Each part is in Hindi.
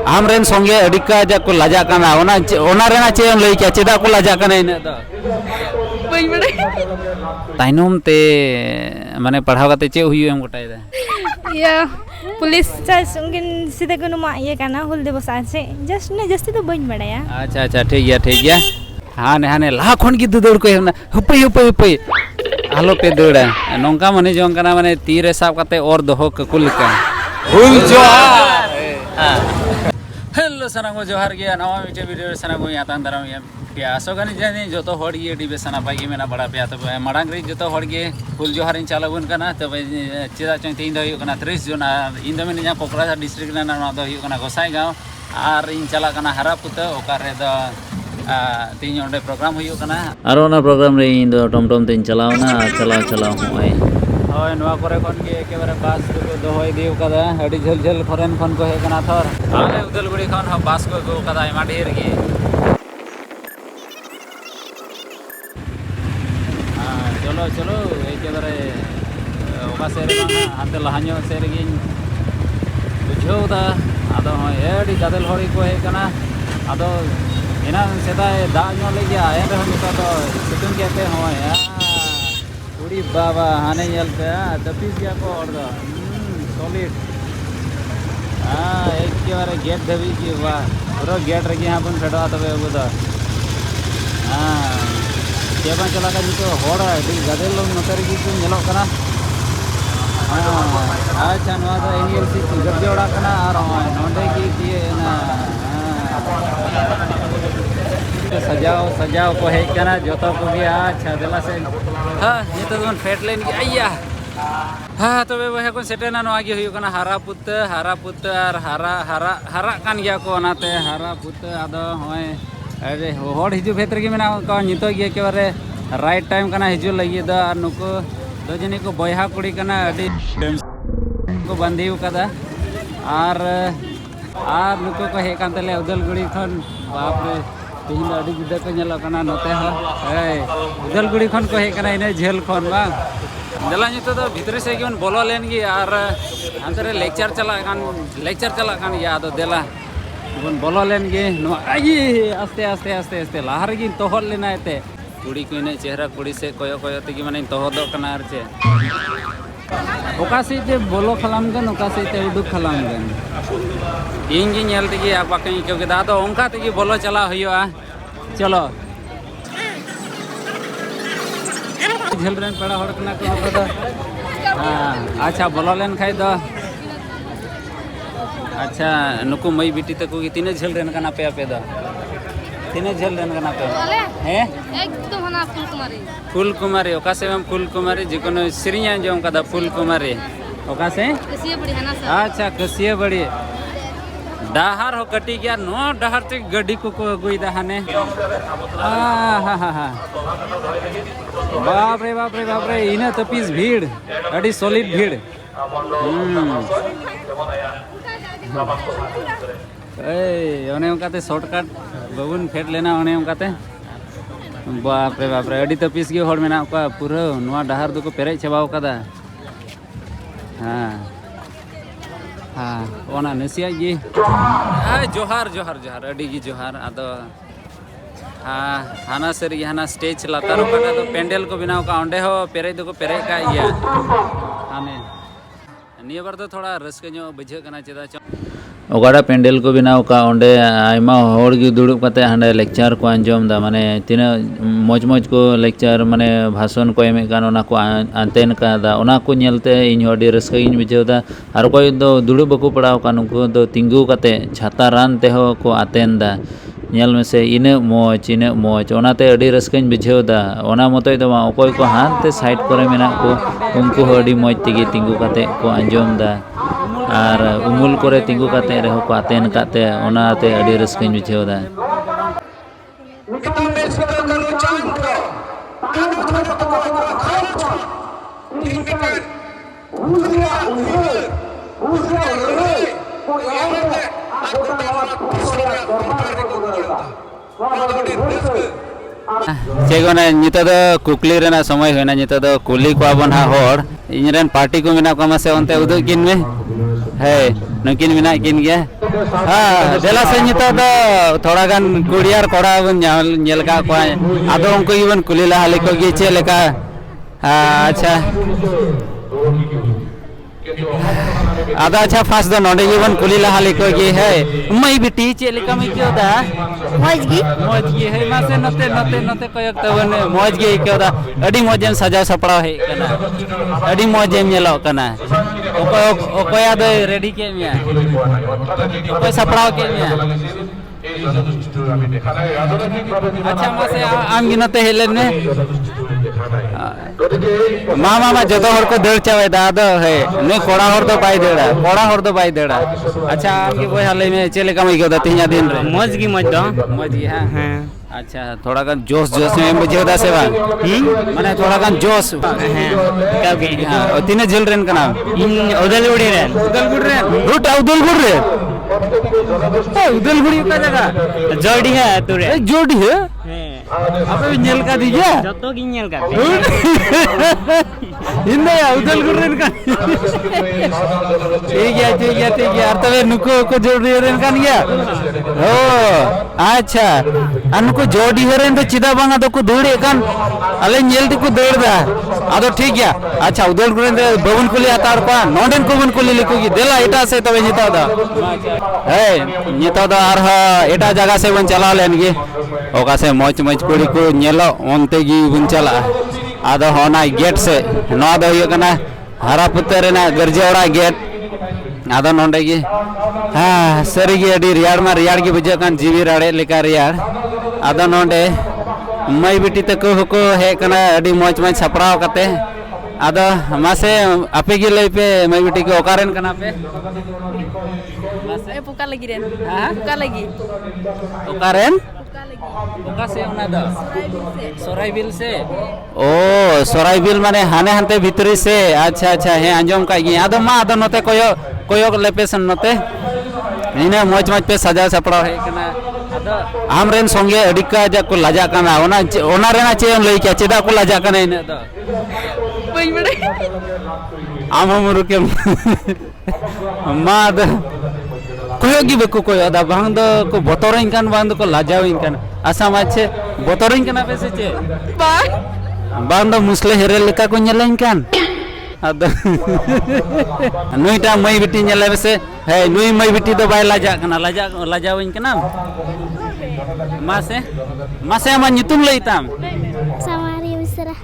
आम रेन संगे अड़ी का जा को लाजा काना ओना रेना चे एम लई क्या चेदा को लाजा काना इने द बई बड़े ताइनम ते माने पढ़ाव काते चे हुई एम गोटाय दा या पुलिस चार्ज उनकिन सीधे कोनो मा ये काना हुल दिवस आसे जस्ट ने जस्ती तो बई बड़ाया अच्छा अच्छा ठीक गया हाने हाने ला खन की दौड़ को हपई हपई हपई आलो पे दौड़ा नौका मने जों काना माने तीरे साब काते और दोहो ककुल का हुल जोहार हेलो सनागो जोहार गया नवा मिटे वीडियो सनागो यातान दाराम या आसो गानी जानी जोतो हड़ गे डी बेसना पागी मेना बड़ा पे तो मांग रे जोतो हड़ गे हुल जोहार इन चालाबन कना तब चेदा चों तीन दो कना 30 जुन इन दो मेना कोकराझार डिस्ट्रिक्ट ना ना दो कना गोसाईगांव और इन चला कना हरापुता ओकारे दो तीन ओंडे प्रोग्राम हुई कना और ओना प्रोग्राम रे इन दो टमटम तीन चलावना चलाव होय होय नवा करे कोन के एकेबारे बास को दोहय दिउ कदा अडी झल झल फरेन खन को हे कना थर आले उदलगुड़ी खन हम बास को गो कदा एमा ढेर गे चलो चलो एकेबारे ओका सेरे बांगा हाते लहाño सेरे गिन बुझौदा आदो होय एडी गादल हड़ी को हे कना आदो एना सेदा दाño ले गया एन रह निता तो सितुन केते होय उड़ी बाबा हाने पे दपीस गया को और सॉलिड एक के बारे गेट धबी की वाह पूरा गेट रखी यहाँ पर फेडवा तब अब केबा चला का जो होड़ा गदल नतर की नेलो कना अच्छा नवा दा एनएलसी गजोड़ा कना और नोंडे की ना सजाओ को हेज कना जोतो को भी अच्छा दिला से हाँ ये तो तुम फेट लेन की आइया हाँ तो वे वह को सेटेना नो आगे हुई कना हरा पुत और हरा कान गया को नाते हरा पुत आदो होय अरे होड़ हिजु भेतर की मेना को नितो गे के बारे राइट टाइम कना हिजु लगी द और नुको दो जनी को बयहा कुड़ी कना अडी को बंधीउ कदा और नुको को हे कांतले उदलगुड़ी खन बाप रे तीन अड़ी जुदा को नेलो कना नोते हो उदलगुड़ी खन को हे कना इने झेल खन बा दला नितो दो भितरे से गिन बोलो लेन गी और अंतरे लेक्चर चला कान या दो देला बन बोलो लेन गे नो आई आस्ते आस्ते आस्ते आस्ते लाहर गिन तोहल लेना एते कुड़ी को इने चेहरा कुड़ी से कोयो ते की माने तोहदो कना आर चे ओका से जे बोलो खलाम गन ओका से ते उडुक खलाम गन इन गी नेल तेगी आपा कहीं क्यों के दादो ओंका तेगी बोलो चला हुआ चलो झेल रेन पड़ा हड़ कना को दो अच्छा बोलो लेन खाई दो अच्छा नुकु मई बिटी तक की तीन झेल रेन कना पे दो तीन झेल रेन कना पे हैं एकदम हना फूल कुमारी ओका से हम फूल कुमारी जिकोनो सिरिया जो का फूल कुमारी ओका से कसिए बड़ी हना अच्छा कसिए बड़ी डाहर हो कटी गया नो डाहर ते गड्डी को गुई दहाने बाप रे इना तो पीस भीड़ अड़ी सॉलिड भीड़ ओने उनकाते शॉर्टकट बबुन फेट लेना ओने उनकाते बाप रे अड़ी तो पीस गे होड़ मेना का पूरा नवा डाहर दो को पेरे चबाव कदा हाँ ओना नसिया जी जोहार अड़ी की जोहार आदो हाँ हाना सरी हाना स्टेज लातारो का तो पेंडल को बिनाव का ओंडे हो पेरे दो को पेरे का या हाने निया बार तो थोड़ा रस्के जो बुझे कना चेदा ओगाड़ा पेंडल को बनाव का ओंडे आयमा होड़ गी दुड़ुब कते हांडे लेक्चर को आंजम दा माने तिना मौज को लेक्चर माने भाषण को एमे कान ओना को आंतेन का दा ओना को नेलते इन होडी रस्का इन बुझेव दा आर कोई दो दुड़ुब बको पड़ाव का नुको दो तिंगु कते छाता रान ते हो को आतेन दा नेल में से इने मौज ओनाते अडी रस्काइन बुझेव दा ओना मतोय दो ओकोय को हानते साइड करे मेना को उनको अडी मौज तेगी तिंगु कते को आंजम दा और उमुल करे तिंगु काते रहो को आतेन काते ओनाते अडी रस्काइन बुझेव दा चेगोने नितो दो कुकली रेना समय होना नितो दो कुली को बन हा होड़ इनरेन पार्टी को मेना को मासे ओनते उदुग किन में है नुकिन मिना किन गया हाँ देला से नितो दो थोड़ा गान कुड़ियार कोड़ा बन नेल का को आदो उनको इवन कुली ला हाले को गे चे लेका अच्छा आधा अच्छा फास्ट दो नोडे इवन कुली ला हाले को गे है मई बिटी चे लेका मई क्यों दा मौज गी है मासे नते नते नते कोयक तवन मौज गी क्यों दा अडी मौजेम सजा सपड़ा है कना अडी मौजेम नेलो कना ओकोया दो रेडी के मिया ओकोय सपड़ा के मिया अच्छा मासे आम गिनते हेलेन ने मामा जो हर को दड़ चावे दादा है ने कोड़ा हर दो बाई देड़ा कोड़ा हर दो बाई देड़ा अच्छा आम की कोई हाले में चले कम गयो तीन दिन रे मौज गी हां अच्छा थोड़ा गान जोश जोश में बुझे दा सेवा माने थोड़ा गान जोश हां हां तीन झेल रेन का नाम उदलगुड़ी रेन रूट उदलगुड़ रे उदलगुड़ी का जगह जोड़ी है तुरे जोड़ी है अबे नेल का दीजिए जतो की नेल का इन्ने उदलगुड़ रेन का ठीक है यार तबे नुको को जोड़ी रेन का गया ओ अच्छा अनको जोड़ी रेन तो चिदा बांगा तो को दौड़े कान अले नेल को दौड़ दा आदो ठीक गया अच्छा उदलगुड़ रेन बबन कुली आतार पा नोडेन को बन कुली लिखो की देला एटा से तबे निता दा ए निता दा आर एटा जगह से बन चला लेन गे ओका से मौज मौज कुड़ी को नेलो ओनते गी बन चला आदो होना गेट से नो दो यो कना हरा पुत्तर ना गरजेवड़ा गेट आदो नोंडे गी हां सरी गी अडी रियाड़ मा रियाड़ गी बुझे कान जीवी राड़े लेका रियाड़ आदो नोंडे मई बिटी तको हुको हे कना अडी मौज मौज सपड़ाव कते आदो मासे आपे गी लई पे मई बिटी को ओकारेन कना पे मासे पुका लगी रेन हां पुका लगी ओकारेन ओका से उना दा सोराइबिल से ओ सोराइबिल माने हाने हनते भितरी से अच्छा अच्छा हे अंजम का गी आदो मा आदो नते कोयो लेपेसन नते इने मौज मौज पे सजा सपड़ा है कना आदो आमरेन संगे अडिका जा को लाजा कना ओना रेना चे लई क्या चेदा को लाजा कना इने दा बई बड़े आम हम रुके मा द कोयो गी बको कोयो दा बांग दो को बोतोरिन कान बांग दो को लाजाविन कान आसा माछे बोतोरिन काना पे से चे बांग दो मुसले हेरे लेका को नेलाइन कान आदो नुईटा मई बिटी नेले बसे हे नुई मई बिटी दो बाय लाजा कना लाजाविन काना मासे मा नितुम लईताम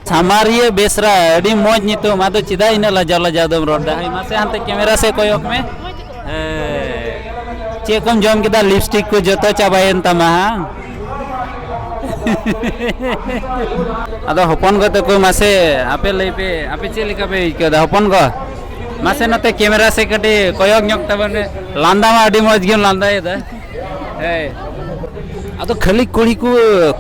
सामारिये बेसरा अडी मौज नितुम आदो चिदा इना लाजा दम रोडा है मासे हनते कैमरा से कोयक में चे कम जम के दा लिपस्टिक को जतो चाबायन तमा आदो हपन गते को मासे आपे लई पे आपे चे लिका पे के दा हपन गो मासे नते कैमरा से कटे कोयक न्यक तबने लांदा मा अडी मौज गेम लांदा ए दा हे आदो खाली कुड़ी को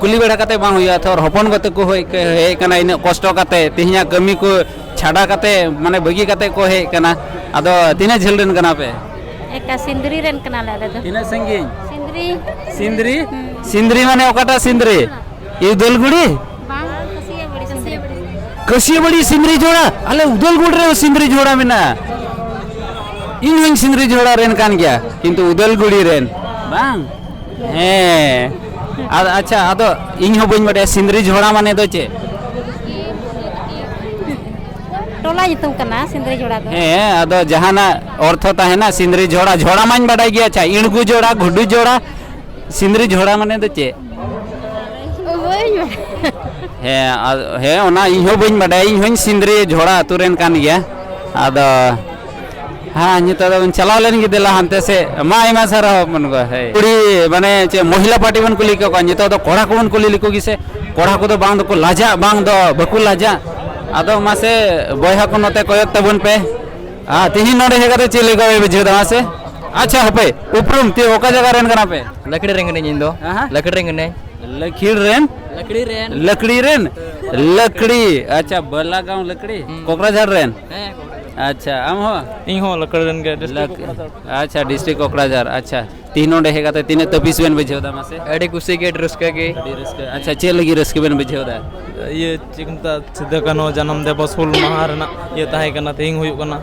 कुली बेड़ा कते बांग हुया था और हपन गते को हे कना इन कष्ट कते तिहिया कमी को छाड़ा कते माने बगी कते को हे कना आदो तिने झेल रेन कना पे एका सिंदरी रेन कना ले दो तिने संगी सिंदरी सिंदरी माने ओकाटा सिंदरी ये उदलगुड़ी कसिया बड़ी सिंदरी जोड़ा अले उदलगुड़ रे सिंदरी जोड़ा मेना इन सिंदरी जोड़ा रेन कान गया किंतु उदलगुड़ी रेन बांग हे अच्छा आदो इन हो बइन बडे सिंदरी जोड़ा माने दो चे टोला जितुम कना सिंदरी जोड़ा दो हे आदो जहाना अर्थ है ना सिंदरी जोड़ा मान बडाई गया अच्छा इणगु जोड़ा गुड्डू जोड़ा सिंदरी जोड़ा माने दो चे हे ओना इन हो बइन बडाई इन होन सिंदरी जोड़ा तुरेन कान गया आदो हाँ नितो दो चलाव लेन गिदेला हनते से मा आयमा सारा मन गो है कुड़ी माने चे महिला पार्टी बन कुली को नितो दो कोड़ा को बन कुली लिको गिसे कोड़ा को दो बांग दो को लाजा बांग दो बकु लाजा आदो मासे बयहा को नते कोयक तबन पे हां तिहि नोडे हेगाते चले गवे बिजे दासे अच्छा हपे उपरुम ते ओका जगह रेन कना पे लकड़ी रेंग ने जिंदो लकड़ी रेंग ने लकड़ी रेन लकड़ी अच्छा बल्ला गांव लकड़ी कोकराझार रेन अच्छा आम हो इन हो लकड़ी रेंग के अच्छा डिस्ट्रिक्ट कोकराझार अच्छा तीनों डेहेगा तो तीने तपिस बेन बुझेदा मासे अड़ी कुसी के रस्का के अच्छा चे लगी रस्के बेन बुझेदा ये चिंता सिद्ध कनो जन्म दिवस हुल महा रना ये ताहे कना तेहिंग हुयुग कना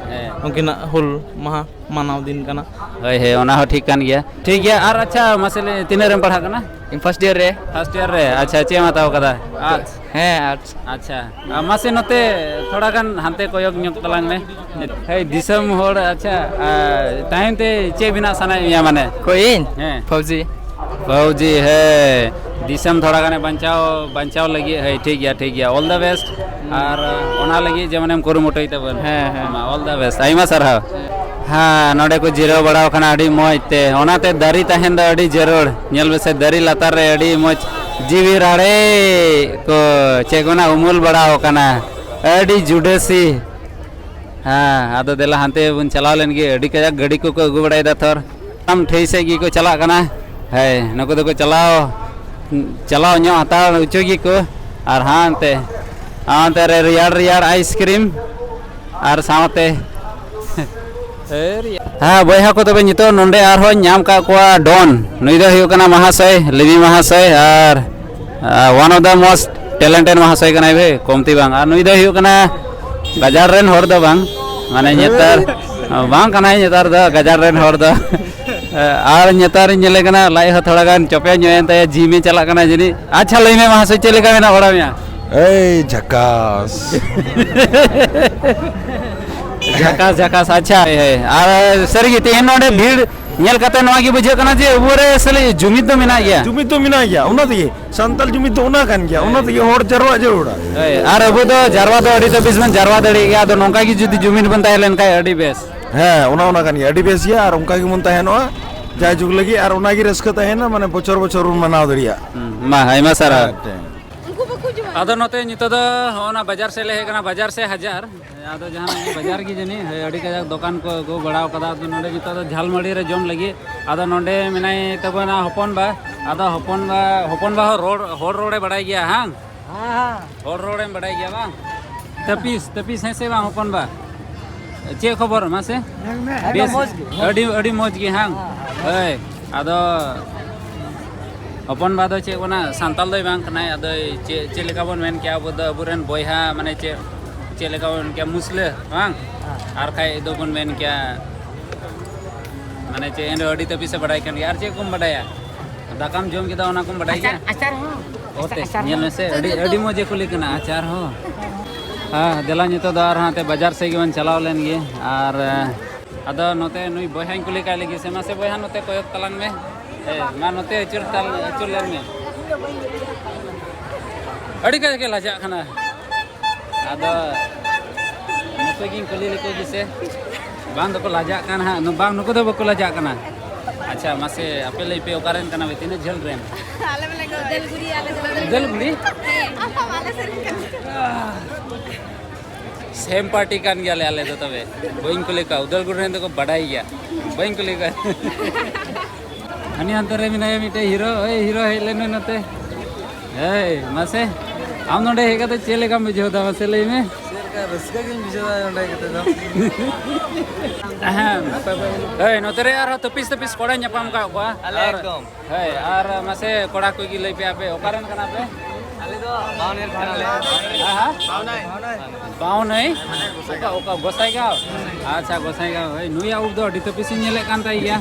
उनकिना हुल महा मानव दिन कना हय हे ओना हो ठीक कान गया ठीक गया और अच्छा मसले तिने रेम पढ़ा कना फर्स्ट ईयर रे अच्छा चे माताव कदा आर्ट्स हैं आर्ट्स अच्छा मासे नते थोड़ा गान हानते कोयग ᱧᱚᱜ तलांग में हे दिसम होड़ अच्छा टाइम ते चे बिना सना या माने कोई हैं फौजी है दिसम थोड़ा गाने बंचाव लगी है ठीक गया ऑल द बेस्ट और ओना लगी जेमनेम कुरुमुटई तबन ऑल द बेस्ट आइमा सरहा हाँ नोडे को जिराव बड़ाव खाना अड़ी मौज ते ओनाते दरी तहन द अड़ी जरूर नेल बेसे दरी लातार रे अड़ी मौज जीवी राड़े को चेगोना उमुल बड़ाव खाना अड़ी जुडेसी हाँ आदो देला हानते बुन चलाव लेन गे अड़ी कजा गड़ी को अगु बड़ाई दा थोर हम ठेसे गी को चला कना है नको दो को चलाओ ᱧᱚ हतार उचोगी को और हानते रे रियाड़ आइसक्रीम और सावते हाँ बया को तबे नितो नोंडे आर हो नाम का कोआ डॉन नुई दो हुयो कना महाशय लिवी महाशय और one of the most talented महाशय कना बे कोमती बांग और नुई दो हुयो कना गजार रेन हर दो बांग माने नेतार बांग कना नेतार दो गजार रेन हर दो और नेतार नेले कना लाई हो थोड़ा गान चोपे ᱧᱚᱭᱮᱱ ᱛᱟᱭᱟ जिमी चला कना जनी अच्छा लई में महाशय चले का मेना बड़ा मिया ए झकास झकास अच्छा है और सर की तेन नोडे भीड़ नेल कते नवा की बुझे कना जे उबरे असले जुमित तो मिना गया उना दिए संतल जुमित तो उना कान गया उना दिए होड़ जरवा जरूर और अब तो जरवा तो अड़ी तो बिसमन जरवा दड़ी गया तो नोका की जुदी जुमित बनता है लेन का अड़ी बेस है उना कान गया अड़ी बेस या और उनका की मुनता है नो जाय जुग लगी और उना की रस्क तहना माने बचर मनाव दड़िया मा हाइमा सारा आदो नोते नितो दो होना बाजार से ले कना बाजार से हजार आदो जहां बाजार की जनी अड़ी का दुकान को गो बड़ाव कदा तो नोडे नितो दो झालमड़ी रे जम लगी आदो नोडे मिनाई तबना हपन बा होड़ रोडे बड़ाई गया हां होड़ रोडे बड़ाई गया बा तपीस है से बा हपन बा चे खबर मासे अड़ी मौज की हां ओय आदो हपन बादो चे कोना सांताल दो बांग कनाय आदो चे लेका बन मेन क्या अब अबुरेन बयहा माने चे लेका बन क्या मुसले बांग आर खाय दो बन मेन क्या माने चे एंड अड़ी तपी से बड़ाई कन यार चे कुम बड़ाया दाकाम जोम किदा ओना कुम बड़ाई क्या अचार हो ओते नेल में से अड़ी मोजे कुली कना अचार हो हां देला नितो दो आर हाते बाजार से गिवन चलाव लेन गे और आदो नोते नुई बयहान कुली काय लगी से मासे बयहा नोते कोयक तलांग में मा नोते अचुर लेन में अड़ी के लाजा खाना आदो नुको गिन कुली लेको जिसे बांग दो को लाजा कान हा बांग नुको दो बको लाजा काना अच्छा मासे आपे लई पे ओकारेन काना बेतिने झल रेन आले में लगे दलगुड़ी सेम पार्टी कान गया ले तो तबे बइन को लेका उदलगुड़ी रेन को बड़ाई गया बइन को लेका हनी अंतरे मिनाय मिटे हीरो हे लेने नते हे मासे आम नोडे हेगा तो चेले का बुझो दा मासे लई में का रसका के बुझो दा नोडे कते दो हे नोतरे यार तो पीस कोड़ा न्यापाम का को एकदम हे और मासे कोड़ा को की लई पे आपे ओकारन कना पे आले दो बावनेर खाना हां बावनाई ओका गोसाई गाव अच्छा गोसाई गाव हे नुया उब दो अडी तो पीस नेले कान ताई गया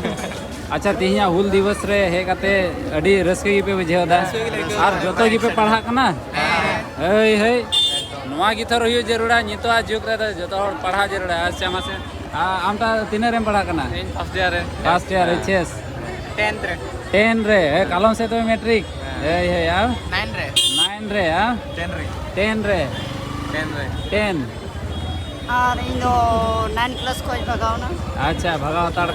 अच्छा तिहिया हुल दिवस रे हे कते अडी रसके गी पे बुझेव दा और जतो गी पे पढ़ा कना हे नवा गी थर हुयो जरूरा नितो आ जुग रे जतो हर पढ़ा जरूरा अच्छा मासे आमता तिने रेम पढ़ा कना फर्स्ट ईयर एचएस 10 रे कालम से तो मैट्रिक हे आ 9 रे आ 10 रे और इनो 9 प्लस को भगाओ ना अच्छा भगाओ तार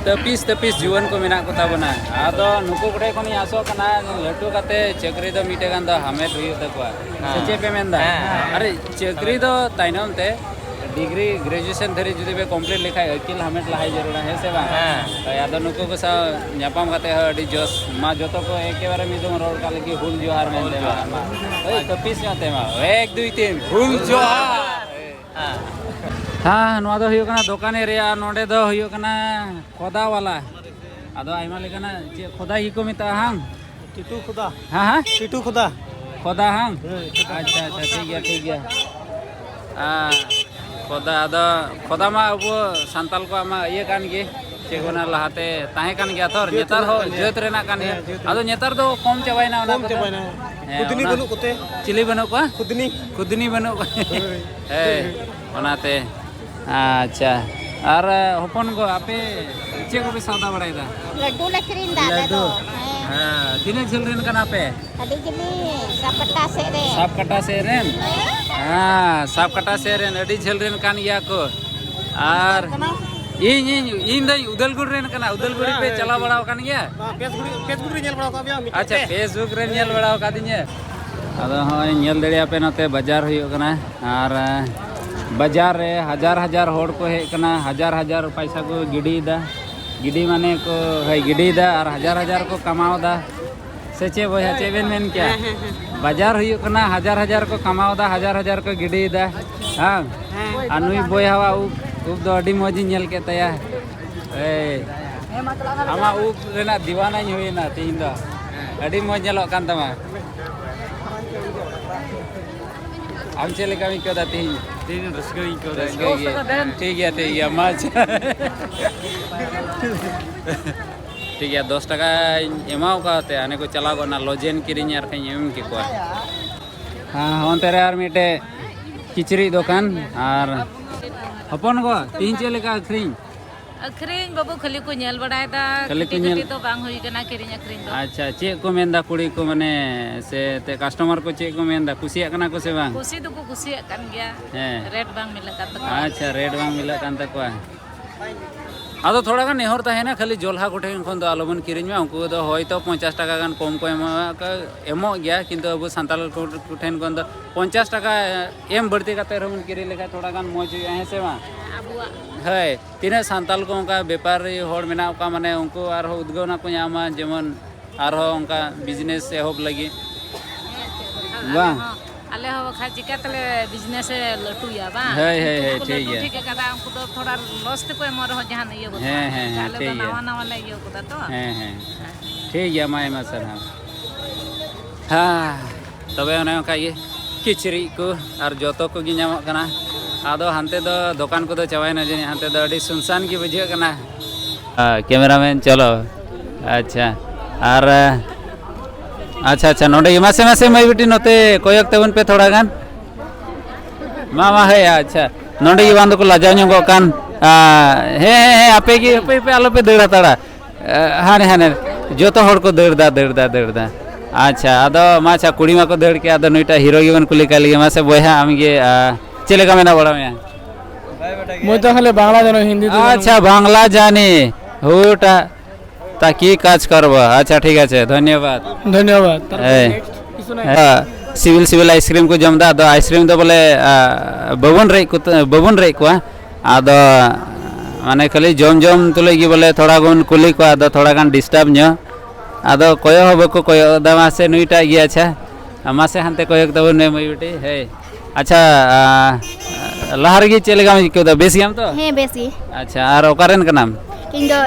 10 तपीस जीवन को मेना को ताबना आदो नुको गडे कोनी आसो कना लटू काते चक्री दो मीटे गान दो हमें हुई तकवा सचे पे मेंदा अरे चक्री दो ताइनम ते डिग्री ग्रेजुएशन धरी जुदी बे कंप्लीट लिखाय अकिल हमें लहाय जरूर है से बा यादो नुको को सा न्यापाम काते अडी जोस मा जतो को एके बारे मिदो रोड का लगी हुल जोहार में देवा ओए तपीस जाते मा 1 2 3 हुल जोहार हाँ नवा दो हुयो कना दुकाने रे नोडे दो हुयो कना खोदा वाला आदो आइमा लेकना जे खोदा ही को मिता हां टिटू खुदा हाँ हाँ टिटू खुदा खोदा हाँ अच्छा अच्छा ठीक गया खोदा अदो खोदा मा अब सांताल को मा ये कान गे चेगोना लहाते ताहे कान गया थोर नेतार हो जेत रेना कान गया अदो नेतार दो कम चबाइना ओना कम चबाइना खुदनी बनु कोते चिली बनु को खुदनी बनु को ए ओनाते अच्छा और होपन को आपे चे को भी सौदा बड़ाइदा लड्डू लकरीन दादा तो हाँ तीने झिल रेन कना पे अभी जनी सापटा से रे साप कटा से रेन हाँ साप कटा से रेन अड़ी झिल रेन कान गया को और इन दई उदलगुड़ रेन कना उदलगुड़ी पे चला बड़ाव कान गया फेसबुक रे नेल बड़ा का बिया अच्छा फेसबुक रे नेल बड़ाव का दिने अदो होय नेल दड़िया पे नते बाजार हुयो कना और बाजार रे हजार होड़ को हे कना हजार पैसा को गिडी माने को है गिडीदा और हजार को कमाओदा से चे बोया चेबेन मेन क्या बाजार हुयो कना हजार को कमाओदा हजार को गिडीदा हां अनुई बोयावा उब दो अडी मोजी नेल के तया ए आमा उब रेना दीवाना होइना तीन दो अडी मोज नेलो कान तमा आम चले का मिको दाती तीन रसगई को ठीक है मज ठीक है 10 টাকা एमाओ का होते आने को चला गो ना लोजेन किरिन यार कहीं एम के को हाँ होंते रे यार मिटे किचरी दुकान और अपन को तीन चले का अखरीन बाबू खाली को नेल बड़ायदा खाली को नेल तो बांग होई कना किरिन अखरीन दो अच्छा चे को मेंदा कुड़ी को माने से ते कस्टमर को चे को मेंदा कुसिया कना को से बांग कुसी तो को कुसी कन गया रेट बांग मिला का अच्छा रेट बांग मिला कान तक आदो थोड़ा गान नेहर ताहे ना खाली जोल्हा कोठेन खन दो आलोबन किरिन में उनको दो होयतो 50 টাকা गान कम को एमो गया किंतु अब सांताल कोठेन खन दो 50 টাকা एम बढ़ती काते रहन किरि लेखा थोड़ा गान मौज है से वा है तीन सांताल को उनका व्यापारी होड़ मेना का माने उनको आर उद्गवना को यामा जेमन आर उनका बिजनेस एहब लगी वाह आले हो खा चिका तले बिजनेस लटुया बा है ठीक है ठीक है कदा उनको तो थोड़ा लॉस तो कोई मर हो जहां ये बता है ठीक है नवा ले ये बता तो है ठीक है माय सर हाँ तबे ओने का ये किचरी को और जोतो को गी नामो कना आदो हानते दो दुकान को तो चवाय ना जनी हानते दो अडी सुनसान की बुझे कना कैमरामैन चलो अच्छा और अच्छा नोडे मासे मैं बेटी नोते कोयक तेवन पे थोड़ा गान मामा है अच्छा नोडे ये बांधो को लाजाव ᱧᱚᱜᱚ कान हे आपे की पे आलो पे दड़ा तड़ा हाने जो तो होड़ को दड़ा अच्छा आदो माछा कुड़ी मा को दड़ के आदो नोइटा हीरो गिवन कुली काली मासे बोया आमगे चले का मेना बड़ा में মই তো খালি বাংলা জানো হিন্দি अच्छा बांग्ला जाने हुटा ताकि काज करबो अच्छा ठीक है धन्यवाद सिविल आइसक्रीम को जमदा दो आइसक्रीम दो बोले बबन रे को आदो माने खाली जम तुले की बोले थोड़ा गुन कुली को आदो थोड़ा गान डिस्टर्ब न्यो आदो कोयो हबो को कोयो दामा से नुइटा गया अच्छा मासे हानते कोयो दबो ने मई बेटी है अच्छा लहर गी चलेगा में क्यों बेसी हम तो है बेसी अच्छा और ओकरन का नाम इन दो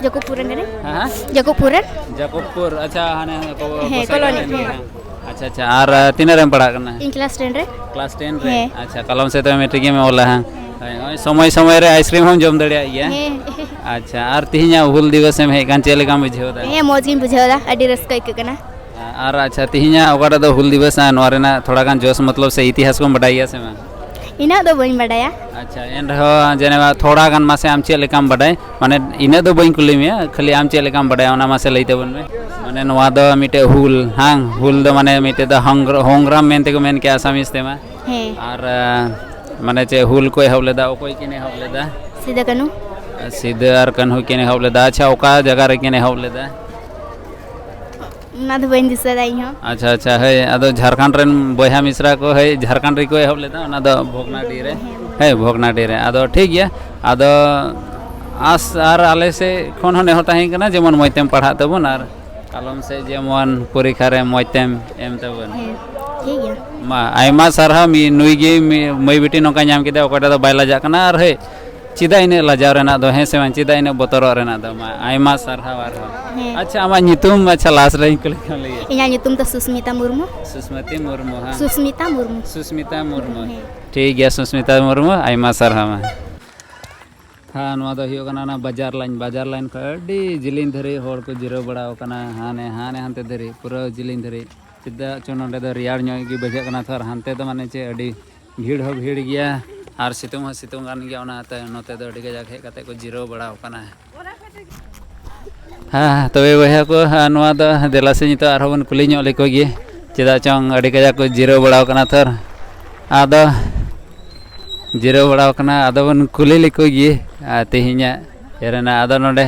जकोपुरन रे हां जकोपुर अच्छा हाने कॉलोनी अच्छा और तीन रेम पढ़ा करना इन क्लास 10 रे अच्छा कलम से तो मैट्रिक में होला है समय रे आइसक्रीम हम जम दड़िया गया अच्छा और तिहिया हुल दिवस में हेकान चलेगा बुझेदा हे मौजिन बुझेदा अडी रस्का इकना और अच्छा तिहिया ओकरा दो हुल दिवस नोरेना थोड़ा गान जोश मतलब से इतिहास को बढ़ाइया से मैं इना दो बइन बडाया अच्छा एन रहो जेनेबा थोड़ा गान मासे आम चेले काम बडाय माने इने दो बइन कुली में खाली आम चेले काम बडाय ओना मासे लइते बन में माने नवा दो मिटे हुल हां हुल दो माने मिटे दो होंग्राम मेनते को मेन के आसामीस ते मा हे और माने चे हुल कोई हवलेदा ओ कोई किने हवलेदा सीधे और कन्हु किने हवलेदा अच्छा ओका जगह रे किने हवलेदा ना तो बइन दिसदाई हो अच्छा है अदो झारखंड रेन बोया मिश्रा को है झारखंड रे को हवलेदा ओना दो भोगनाडी रे अदो ठीक गया अदो आस आर आले से कोन होने होता है कना जेमन मोयतेम पढ़ा तबन और कलम से जेमन परीक्षा रे मोयतेम एम तबन ठीक है मा आइमा सारहा मी नुईगी मई बेटी नोका नाम किदा ओकटा दो बायला जा कना और है चिदा इन लजाव रेना दो हेसे मान चिदा इन बोतरो रेना दो मा आयमा सारहाव आरहो अच्छा आमा nyutum अच्छा लास्ट रे कुल लगे इन्या nyutum तो सुस्मिता मुर्मू सुस्मति मुर्मू हां सुस्मिता मुर्मू ठीक गया सुस्मिता मुर्मू आयमा सारहाव हाँ नवा दो हियो कना ना बाजार लाइन को अडी जिलिन धरी होड़ को जिरो बड़ाव कना हाने हानते धरी पूरा जिलिन धरी चिदा चुनोंडे दो रियार ᱧᱚᱜ ᱜᱮ ᱵᱩᱡᱷᱟᱹᱜ ᱠᱟᱱᱟ ᱛᱷᱚᱨ ᱦᱟᱱᱛᱮ ᱫᱚ ᱢᱟᱱᱮ ᱪᱮ ᱟᱹᱰᱤ ᱵᱷᱤᱲ ᱦᱚᱸ ᱵᱷᱤᱲ ᱜᱮᱭᱟ ᱟᱨ ᱥᱤᱛᱩᱝ ᱦᱚᱸ ᱥᱤᱛᱩᱝ ᱠᱟᱱ ᱜᱮᱭᱟ ᱚᱱᱟᱛᱮ ᱱᱚᱛᱮ ᱫᱚ ᱟᱹᱰᱤ ᱠᱟᱡᱟᱠ ᱦᱮᱡ ᱠᱟᱛᱮ ᱠᱚ ᱡᱤᱨᱟᱹᱣ ᱵᱟᱲᱟᱣ ᱠᱟᱱᱟ हाँ तबे बया को नवा ᱫᱚ ᱫᱮᱞᱟ ᱥᱮ ᱱᱤᱛᱚᱜ ᱟᱨᱦᱚᱸ ᱵᱚᱱ ᱠᱩᱞᱤ ᱧᱚᱜ ᱞᱮᱠᱚ ᱜᱮ ᱪᱮᱫᱟᱜ ᱪᱚᱝ ᱟᱹᱰᱤ ᱠᱟᱡᱟᱠ ᱠᱚ ᱡᱤᱨᱟᱹᱣ ᱵᱟᱲᱟᱣ ᱠᱟᱱᱟ ᱛᱷᱚᱨ ᱟᱫᱚ ᱡᱤᱨᱟᱹᱣ ᱵᱟᱲᱟᱣ ᱠᱟᱱᱟ ᱟᱫᱚ ᱵᱚᱱ ᱠᱩᱞᱤ ᱞᱮᱠᱚ ᱜᱮ ᱛᱮᱦᱮᱧᱟᱜ ᱮᱨᱮᱱᱟ ᱟᱫᱚ ᱱᱚᱰᱮ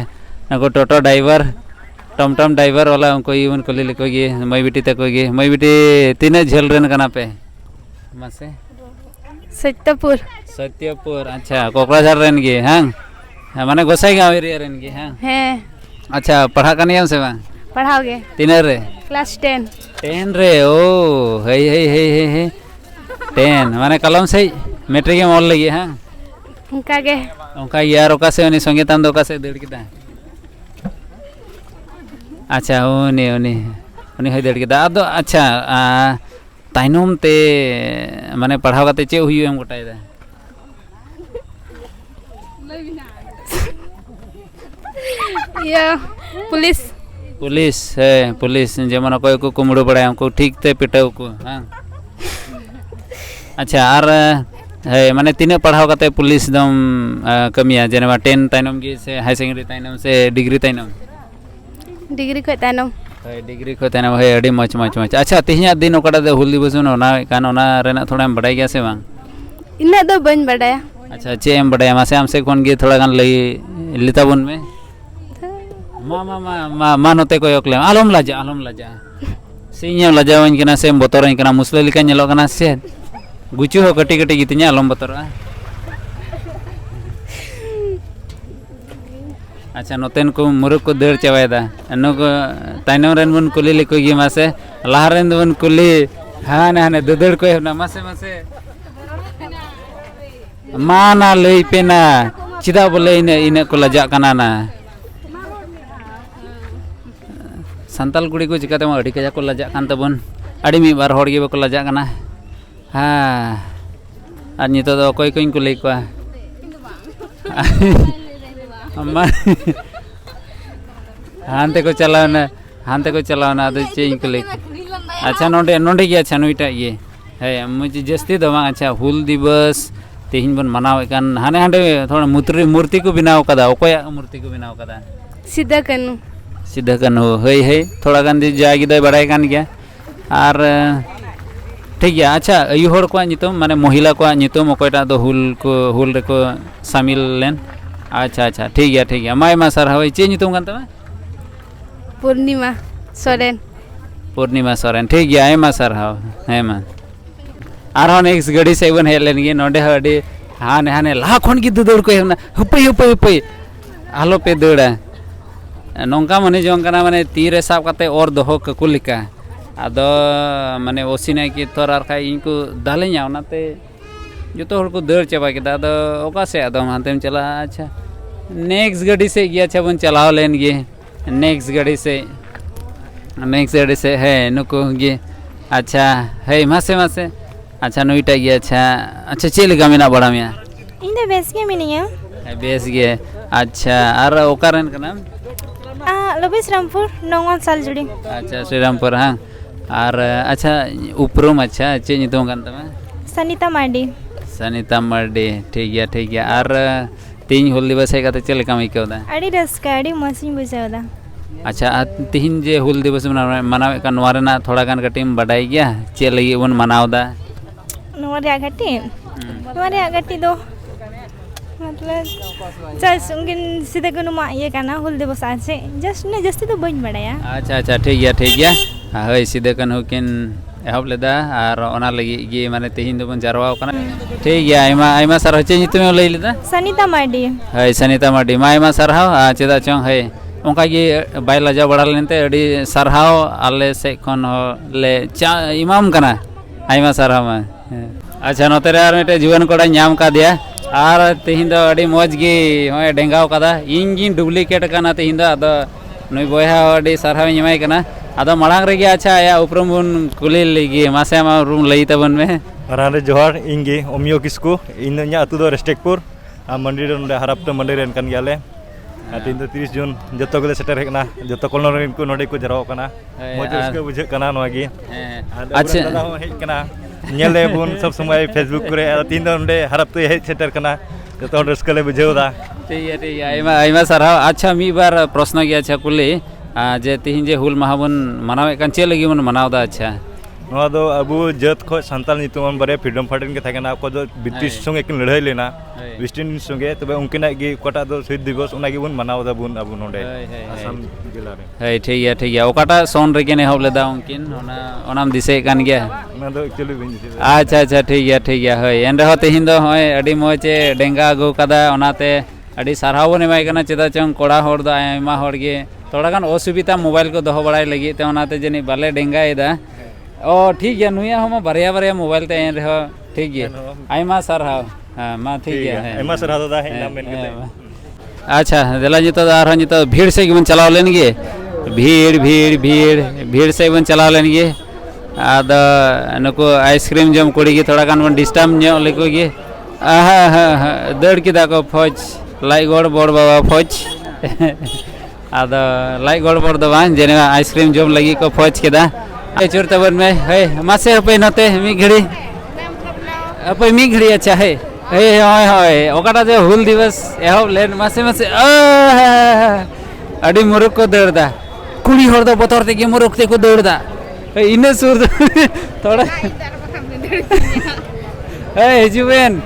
ᱱᱩᱠᱩ ᱴᱳᱴᱳ ᱰᱨᱟइवर टमटम ड्राइवर वाला उनको यून कुली लिखोगी मई बिटी तकोगी मई बिटी तीन झेल रेन कना पे मासे सत्यपुर अच्छा कोकराझार रेन गे हां माने गोसाई गांव एरिया रेन गे हां हैं अच्छा पढ़ा कनियम से बा पढ़ाओगे तीन रे क्लास 10 रे ओ हे 10 माने कलम से मैट्रिक में ऑल लगी हां उनका यार ओका से उनी संगीतान दो का से दड़ किदा अच्छा उनी है दड़ किदा अदो अच्छा ताइनम ते माने पढ़ाव काते चे हुई एम गोटाय दा या पुलिस जेमन कोई को कुमड़ो बड़ाय उनको ठीक ते पिटाव को हां अच्छा आर है माने तीन पढ़ाव काते पुलिस दम कमिया जेनेबा 10 ताइनम गे से हाई सेकेंडरी ताइनम से डिग्री को ताइनम डिग्री को ताइनम है अड़ी मच अच्छा तिहिया दिन ओकड़ा दे हुल दिवस ओना कान ओना रेना थोड़ा हम बड़ाय गया से बांग इना दो बन बड़ाया अच्छा चे हम बड़ाया मासे हमसे कोन गे थोड़ा गान लई लिता बन में मा नोते को योकले आलम लाजा सिᱧᱮ लाजावኝ कना से बोतरኝ कना मुसले लिका ñelo कना से गुचु हो कटी गितिnya आलम बोतरा अच्छा नोतेन को मुरुक को दर चवायदा नुक ताइनम रेन बन कुली लिको गी मासे लाहरेन बन कुली हाने ददड़ को ना मासे माना लई पेना चिदा बोले इने को लजा कना ना संताल कुड़ी को चिकाते मा अड़ी कजा को लजा कान तबन अड़ी मी बार होड़ गे बको लजा कना हाँ और नितो दो कोई कोई को लई को अम्मा हानते को चलावना आदो चेंज को लई अच्छा नोंडे गया अच्छा नुइटा ये है मुझे जस्ती दो अच्छा हुल दिवस तेहिन बन मनाव कान हाने थोड़ा मूर्ति को बनाव कदा ओकोया मूर्ति को बनाव कदा सीधा कनु है थोड़ा गान जागी दो बड़ाय कान गया और ठीक है अच्छा अयु हर को नितम माने महिला को नितम ओकोयटा दो हुल रे को शामिल लेन अच्छा ठीक है मायमा सर हवे चे नितम कान तमा पूर्णिमा सोरेन ठीक है आयमा सर हाव हेमा आरो नेक्स्ट गड़ी से बन हेलेन गे नोडे हडी हाने ला खन गी ददड़ को हेना हपई आलो पे दड़ा नौका मने जों कना माने तीरे साब काते और दोहो ककुलिका आदो माने ओसिना की तोर आर खाय इनको दालेnya ओनाते जतो हर को दर चाबा केदा आदो ओका से आदो हानतेम चला अच्छा नेक्स्ट गाड़ी से गया अच्छा बन चलाओ लेन गे नेक्स्ट गाड़ी से है नुको गे अच्छा है मासे अच्छा नुइटा गया अच्छा चेल गामिना बड़ा मिया इंदे बेस के मिनिया बेस गे अच्छा आर ओकारन कना लबे श्रीरामपुर नौवन साल जुड़ी अच्छा श्रीरामपुर हाँ और अच्छा उपरुम अच्छा चे नितम कान तमा सनिता मार्डी ठीक है और तीन हुल दिवस है काते चले काम इकौदा अड़ी रस्का अड़ी मसिन बुझावदा अच्छा तीन जे हुल दिवस मनावे का नोवा रेना थोड़ा गान कटिम बडाई गया चे लगी बन मनावदा नोवा रे घाटी दो मतलब चल उनकिन सीधे को नुमा ये करना हुल दिवस आज से जस्ट तो बन बड़ाया अच्छा ठीक है हाय सीधे कन हुकिन एहब लेदा और ओना लगी गे माने तेहिन दो बन जारवा कना ठीक है आयमा सर होचे नितुम लई लेदा सनिता मार्डी आयमा सरहाव चेदा चोंग है उनका गे बाय लजा बड़ा लेनते अड़ी सरहाव आले से खन ले चा इमाम कना आयमा सरहाव अच्छा नोते रे आर मेटे जीवन कोड़ा नाम का दिया और तेहिं दो अड़ी मौज गी होय डेंगाव कदा इन गिन डुप्लीकेट कना तेहिं दो आदो नुई बोया अड़ी सरहाव एमाय कना आदो मांग रे अच्छा या उपरम बुन कुली लगी मासे मा रूम लई तबन में Arane Johar Ingi Omio Kisku Inya atu do Restekpur Mandir nonde harapta mandir kan gale Atin 30 Jun joto gole setter hekna joto kolnorin ku nonde ku jaro kana moj uske bujhe kana noagi अच्छा dada ho hej kana nyele bun sab samay Facebook kore atin nonde harapta hej setter kana joto raskale bujheu da ठीक है आइमा सरहाव अच्छा मी बार प्रश्न गया अच्छा कुली जे तिहिं जे हुल माहा बन मनावे कान चे लगी बन मनावदा अच्छा नवा दो अबु जत खो संताल नितुमन बारे फ्रीडम फाइटर के थाकेना को दो ब्रिटिश संगे किन लड़ाई लेना वेस्ट इंडीज संगे तबे उनकिना गी कोटा दो शहीद दिवस उना गी बन मनावदा बुन अबु नोंडे आसाम जिल्ला रे है ठीक है ओकाटा सोन रे केने होब लेदा उनकिन ओनाम दिसे कान गया ना दो एक्चुअली बिन दिसे अच्छा ठीक है है एंड हो तिहिं दो होय अडी मोचे डेंगा अगु कदा ओनाते अडी सारहाव बन एमाय कना चेदा चंग कोड़ा होड़ दो आयमा होड़ गे थोड़ा गान असुविधा मोबाइल को दोहो बड़ाई लगी ते ओनाते जनी बाले डेंगा एदा ओ ठीक है नुया हम बारिया बारिया मोबाइल ते एन रहो ठीक है आइमा सरहाव हां मा ठीक है एमा सर हादा दा है नाम मेन के अच्छा देला जितो आरो जितो भीड़ से गन चलाव लेन गे भीड़ से गन चलाव लेन गे आद नको आइसक्रीम जम कोड़ी गे थोड़ा गान बन डिस्टर्ब न्यो लेको गे दड़ किदा को फौज लाई गोड़ बोड़ बाबा फौज आद लाई गोड़ बोड़ दो बान जेने आइसक्रीम जम लगी को फौज केदा चुर तबन में है मासे पे नते मी घड़ी पे मी घड़ी अच्छा है होय होय ओकाटा जे हुल दिवस एहो लेन मासे अडी मुरुक को दौड़दा कुड़ी हर दो बतर ते के मुरुक ते को दौड़दा इने सुर थोड़ा हिजुबेन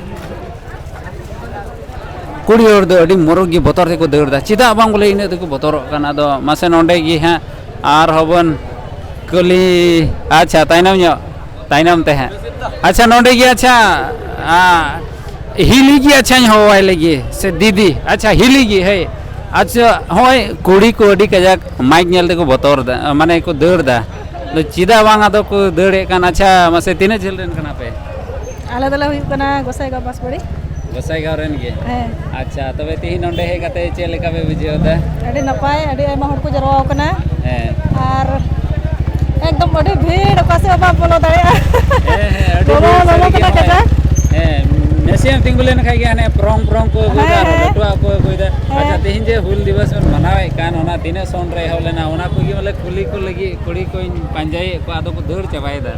कुड़ी हर दो अडी मुरुक गी बतर ते को दौड़दा चिदा बांग बोले इने ते को बतर काना दो मासे नोंडे गी हां आर हबन कुली अच्छा ताइनम ते हैं अच्छा नोंडे गी अच्छा हिली गी अच्छा होवाय लगी से दीदी अच्छा हिली गी है अच्छा होय कुड़ी को अडी कजाक माइक नेल ते को बतर दा माने को दौड़ दा चिदा बांगा दो को दौड़े कान अच्छा मासे तिने झेलरेन कना पे आला दला हुई कना गोसाई गा पास पड़ी गोसाई गाव रेन गे है अच्छा तबे तिहि नोंडे हे कते चे लेका बे बुझियो दा अड़ी नपाय अड़ी आयमा हड़ को जरवा कना है और एकदम अड़ी भीड़ कासे बाबा बोलो दाया नेसियम तिंगुलेन खाई गया ने प्रॉंग को गुदा लटवा को गुदा अच्छा तिहिं जे हुल दिवस में मनावे कान ओना तिने सोन रे होलेना ओना को गी मतलब कुली को लगी कुड़ी को पंजाई को आदो को दौड़ चबाय दा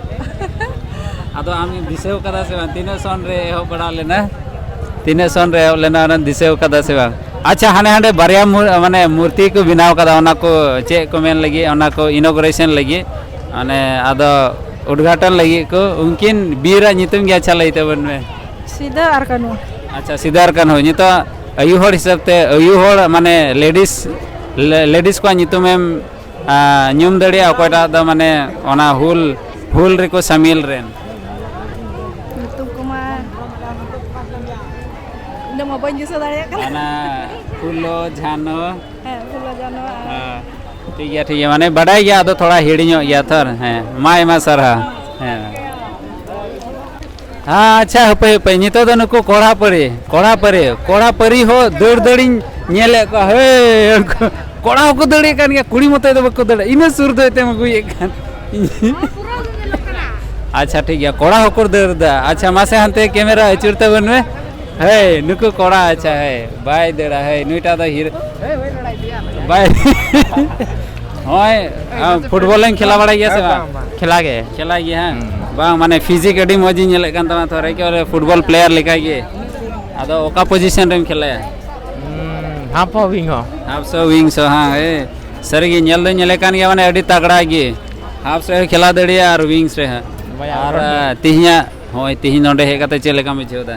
आदो आम दिसेव कदा से तिने सोन रे हो पड़ा लेना तिने सोन रे होलेना ओना दिसेव कदा से अच्छा हाने हांडे बारिया माने मूर्ति को बनाव कदा ओना को चे को मेन लगी ओना को इनॉग्रेशन लगी माने आदो उद्घाटन लगी को उनकिन बीरा नितुम गया अच्छा लईते बन में सीधा आर कानू अच्छा सीधा आर कानू नितो अयु होड़ हिसाब ते अयु होड़ माने लेडीज को नितुम एम न्यूम दड़िया ओकटा द माने ओना हुल रे को शामिल रेन नितुम कुमा नम बन दिस दाड़िया कना ना फुलो झानो है फुलो जानो ठीक है माने बड़ाई गया तो थोड़ा हिड़ियो गया थर हैं मा सर हैं हाँ अच्छा पे नितो दो नुको कोड़ा परी हो दौड़ी नेले को हे कोड़ा को दौड़ी कान गया कुड़ी मते दो को दौड़ इने सुर दो ते मगु ये कान अच्छा ठीक है कोड़ा हो को दौड़दा अच्छा मासे हंते कैमरा अचुरते बन में है नुको कोड़ा अच्छा है बाय देड़ा है नुइटा द हिर बाय होय फुटबॉल खेला बड़ा गया से खेला गया हां बांग माने फिजिक अडी मजी नेले कान तमा थोरे के फुटबॉल प्लेयर लेका गे आदो ओका पोजीशन रेम खेला हाफ विंग सो हां ए सरगी नेल दो नेले कान गया माने अडी तगड़ा गे हाफ से खेला दड़िया और विंग्स रे और तिहिया होय तिहि नोंडे हे कते चे लेका में जेदा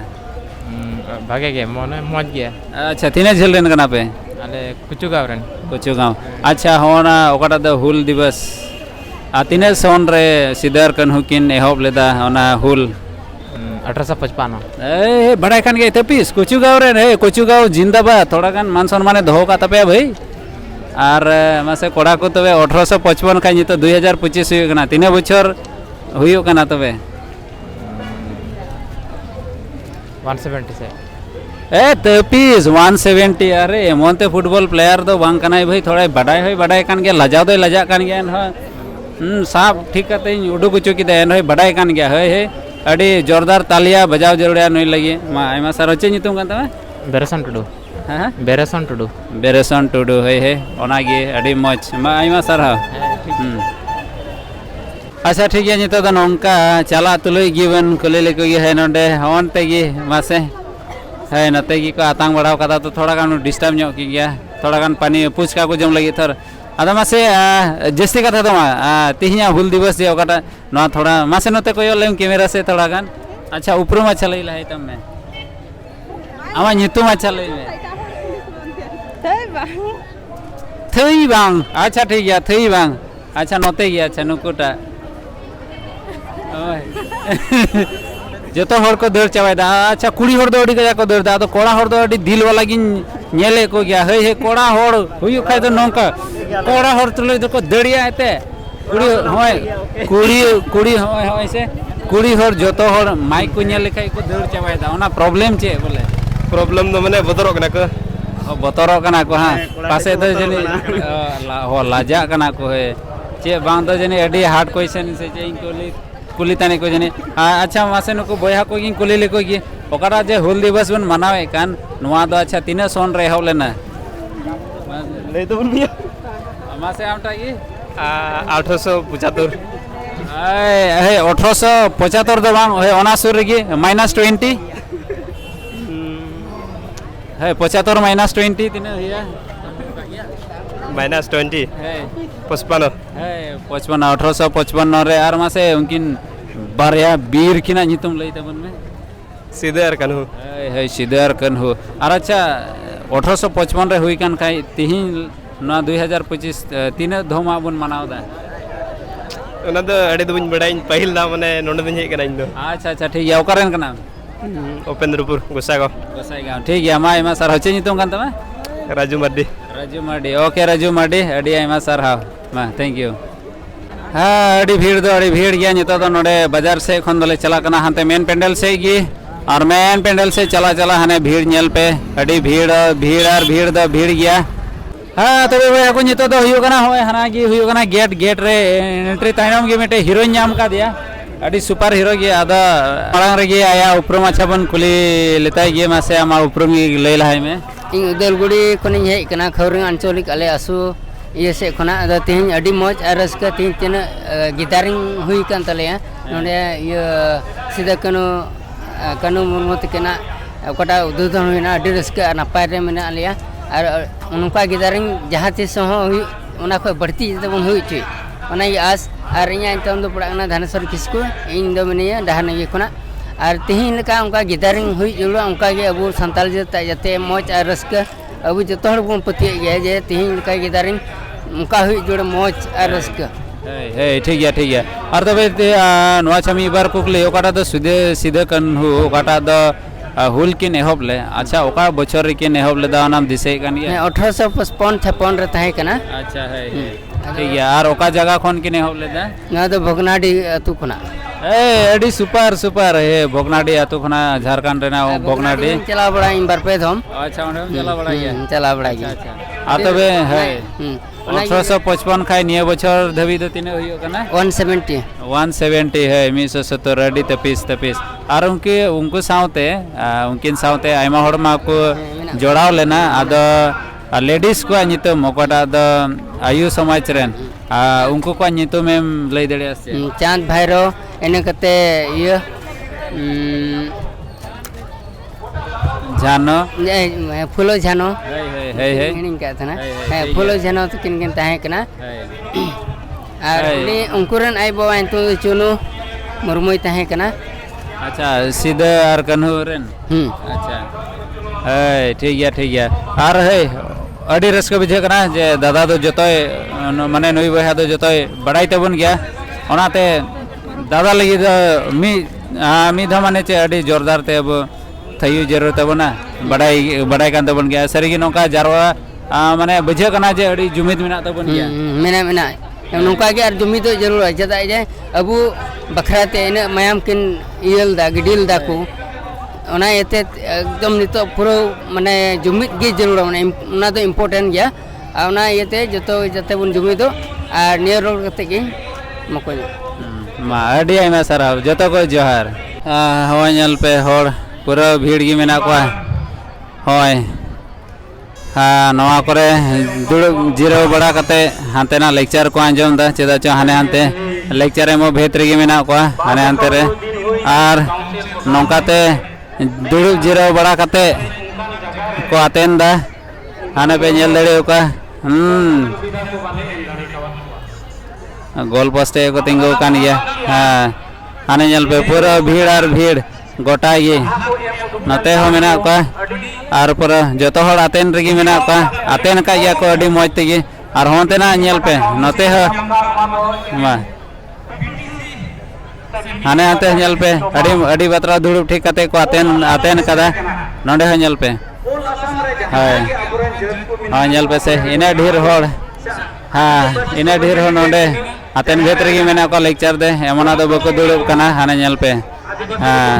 भागे गे मोने मज गया अच्छा तिने झेल रेन कना पे अले कुचु गाव अच्छा होना ओकाटा द हुल दिवस तिने सोन रे सिदार कन्हुकिन एहब लेदा ओना हुल 1855 ए बड़ा खान के तपिस कुचु गाव रे कुचु गाव जिंदाबाद थोड़ा गान मान सम्माने दोहो का तपे भाई और मासे कोड़ा को तबे 1855 का नितो 2025 हुई कना तिने बछर हुई कना तबे 177 ए तपीस 170 अरे एमनते फुटबॉल प्लेयर दो बांग कनाई भाई थोड़ा बड़ाई कान गया लजाव दो लजा कान गया न साब ठीक करते उडुक उचु की दे न बड़ाई कान गया हे अड़ी जोरदार तालिया बजाव जरूरिया नई लगी मा आयमा सार चे नितुम कान तमे बेरेसन टुडू हाँ बेरेसन टुडू बेरेसन टुडू हे ओनागे अड़ी मौज मा आयमा सारा अच्छा ठीक है नितो द नोंका चला तुलुई गिवन कुली लेको गे है नोंडे हवन तेगी मासे है नते की को आतंग बढ़ाव कदा तो थोड़ा गान डिस्टर्ब ᱧᱚᱜ की गया थोड़ा गान पानी पुचका को जम लगी थर आदा मासे जस्ती कथा तो तिहिया हुल दिवस जे ओकाटा ना थोड़ा मासे नते को लेम कैमरा से थोड़ा गान अच्छा उपरुम अच्छा लई लहाय तम में आमा नितुम अच्छा लई में थई बांग अच्छा ठीक है थई बांग अच्छा नते गया अच्छा नुकुटा जतो हर को दौड़ चावादा अच्छा कुड़ी हर दो अड़ी गया को दौड़ दा तो कोड़ा हर दो अड़ी दिल वाला गिन नेले को गया हे कोड़ा हर हुयु खाय तो नोंका कोड़ा हर तुले तो को दड़िया हेते कुड़ी होय कुड़ी होय से कुड़ी हर जतो हर माइक को नेले खाय को दौड़ चावादा ओना प्रॉब्लम चे बोले प्रॉब्लम तो माने बतरो कना को हां पासे तो जनी हो लाजा कना को हे चे बांग तो जनी अड़ी हार्ड क्वेश्चन से चे इनकोली कुली ताने को जने अच्छा मासे नुको बया को गिन कुली लेको गी ओकरा जे हुल दिवस बन मनावे कान नुआ दो अच्छा तीन सोन रे हो लेना ले तो बन मिया मासे आमटा गी 1875 ए 1875 दो बांग हे ओना सुर गी -20 हे 75 -20 तीन हिया -20 हे 55 हे 55 1855 रे आर मासे उनकिन बारया बीर किना नितुम लई तबन में सीधर कन्हू है सिदर कन्हू और अच्छा 1855 रे हुई कान खाई तिहिन ना 2025 तीन धोमा बन मनावदा ओना दो अड़े दो बन बड़ाई पहिल ना माने नोंडे दन हे कना इन दो अच्छा अच्छा ठीक है ओकरेन कना उपेंद्रपुर गोसागांव ठीक है मा एमा सर हचे नितुम कान तमा राजू मर्डी ओके राजू मर्डी अड़ी एमा सर हां मा थैंक यू हाँ अड़ी भीड़ गया नितो तो नोडे बाजार से खन दोले चला कना हांते मेन पेंडल से गी और मेन पेंडल से चला हाने भीड़ नेल पे अड़ी भीड़ गया हाँ तबे भाई को नितो तो हुयो कना होय हना गी हुयो कना गेट रे एंट्री ताइनम गे मेटे हीरोइन नाम का दिया अड़ी सुपर हीरो गे आदा मांग रे गे आया उपरम अच्छा बन कुली लेताय गे मासे आमा उपरम गे लई लहाय में इन उदलगुड़ी खनिं हेज कना खौरिंग आंचलिक आले आसु ये से खना अदा तिहिं अडी मौज आर रस्का तिहिं तना गिटारिंग हुई कान तलेया नोडे ये सिदा कनु मुर्मु तकना ओकटा उदुदन हुइना अडी रस्का नापाय रे मेना आलिया आर उनका गिटारिंग जहां तिस हो हुई ओना खो बढ़ती जतबन हुई छि ओना ये आस आर इया इंतम दो पड़ाना धनेश्वर किसको इन दो मिनिया डहान ये खना आर तिहिं लेका उनका गिटारिंग हुई जुड़ा उनका गे अबु संताल जते मौज आर रस्का अबु जतो हर बन पति गया जे तिहिं लेका गिटारिंग उनका हुई जुड़ा मौज आर रस्का हे ठीक है और तबे नोआ छमी बार कुकले ओकाटा दो सीधे कन्हू ओकाटा दो हुल किन एहब ले अच्छा ओका बछर रे किन एहब ले दा नाम दिसे कान गया 1855 रे ताहे कना अच्छा है ठीक है और ओका जगह कोन किन एहब ले दा ना तो भगनाडी अतु खना ए एडी सुपर हे भोगनाडी अतु खना झारखंड रे ना भोगनाडी चला बड़ा इन बार पे हम अच्छा ओने चला बड़ा गया अच्छा आ तबे है 1855 खाय निये बछर धबी द तिने होयो कना 170 है 170 अडी तपिस और उनको सावते उनकिन सावते आयमा हड़ मा को जोड़ाव लेना आदो लेडीज को नितुम ओकटा द आयु समाज रेन उनको को नितुम एम लई दड़े से चांद भैरो एने कते ये जानो फुलो जानो है हिनिंग का था ना फुलो जानो तो किन ताहे कना और उनकुरन आई बाबा तो चुनु मुरमुई ताहे कना अच्छा सीधे और कन्हू रेन अच्छा है ठीक है और है अड़ी रस्क बुझे कना जे दादा दो जतोय माने नई बहा दो जतोय बड़ाई तबन गया ओनाते दादा लगी मी धमाने चे अड़ी जोरदार ते अब थयु जरूर तबना बड़ाई कान तबन गया सरी नौका जारवा माने बुझे कना जे अड़ी जुमिद मेना तबन गया मेना नौका के जुमिद तो जरूर है चदा जे अबु बखराते इन मयाम किन इयल दा गिडिल दा को ᱚᱱᱟ ᱤᱭᱟᱹᱛᱮ ᱮᱠᱫᱚम ᱱᱤᱛᱚᱜ ᱯᱩᱨᱟᱹ ᱢᱟᱱᱮ ᱡᱩᱢᱤᱫ ᱜᱮ ᱡᱟᱹᱨᱩᱲᱟ ᱢᱟᱱᱮ ᱚᱱᱟ ᱫᱚ ᱤᱢᱯᱚᱨᱴᱮᱱᱴ ᱜᱮᱭᱟ ᱟᱨ ᱚᱱᱟ ᱤᱭᱟᱹᱛᱮ ᱡᱚᱛᱚ ᱡᱟᱛᱮ ᱵᱚᱱ ᱡᱩᱢᱤᱫᱚᱜ ᱟᱨ ᱱᱤᱭᱟᱹ ᱨᱚᱲ ᱠᱟᱛᱮ ᱜᱮ ᱢᱚᱠᱚᱧ ᱢᱟ ᱟᱹᱰᱤ ᱟᱭᱢᱟ ᱥᱟᱨᱦᱟᱣ ᱡᱚᱛᱚ ᱠᱚ ᱡᱚᱦᱟᱨ ᱦᱚᱸ ᱧᱮᱞ ᱯᱮ ᱦᱚᱲ ᱯᱩᱨᱟᱹ ᱵᱷᱤᱲ ᱜᱮ ᱢᱮᱱᱟᱜ ᱠᱚᱣᱟ ᱦᱳᱭ ᱱᱚᱣᱟ ᱠᱚᱨᱮ ᱫᱩᱲᱩᱵ ᱡᱤᱨᱟᱹᱣ ᱵᱟᱲᱟ ᱠᱟᱛᱮ ᱦᱟᱱᱛᱮᱱᱟᱜ ᱞᱮᱠᱪᱟᱨ ᱠᱚ ᱟᱸᱡᱚᱢᱫᱟ ᱪᱮᱫᱟᱜ ᱪᱚ ᱦᱟᱱᱮ ᱦᱟᱱᱛᱮ ᱞᱮᱠᱪᱟᱨ ᱮᱢᱚᱜ ᱵᱷᱮᱛ ᱨᱮᱜᱮ ᱢᱮᱱᱟᱜ ᱠᱚᱣᱟ ᱦᱟᱱᱮ ᱦᱟᱱᱛᱮ ᱨᱮ ᱟᱨ ᱱᱚᱝᱠᱟᱛᱮ ᱫᱩᱲᱩᱵ ᱡᱤᱨᱟᱹᱣ ᱵᱟᱲᱟ ᱠᱟᱛᱮ को आतेन दा हाने पे नेल दड़े का गोल पोस्टे को तिंगो कान गया हाँ हाने नेल पे पूरा भीड़ और भीड़ गोटा गे नते हो मेना का और पूरा जतो हड़ आतेन रगी मेना का आतेन का गया को अडी मौज तेगे और होंते ना नेल पे नते हो मा हाने आते नेल पे अडी अडी बतरा दुड़ुब ठीक कते को आतेन कदा नोंडे हो नेल पे हाँ नेल पे से इना ढेर होड़ हाँ इना ढेर हो नोंडे आतेन भेतर की मेना को लेक्चर दे एमना दो बको दुड़ुब कना हाने नेल पे हाँ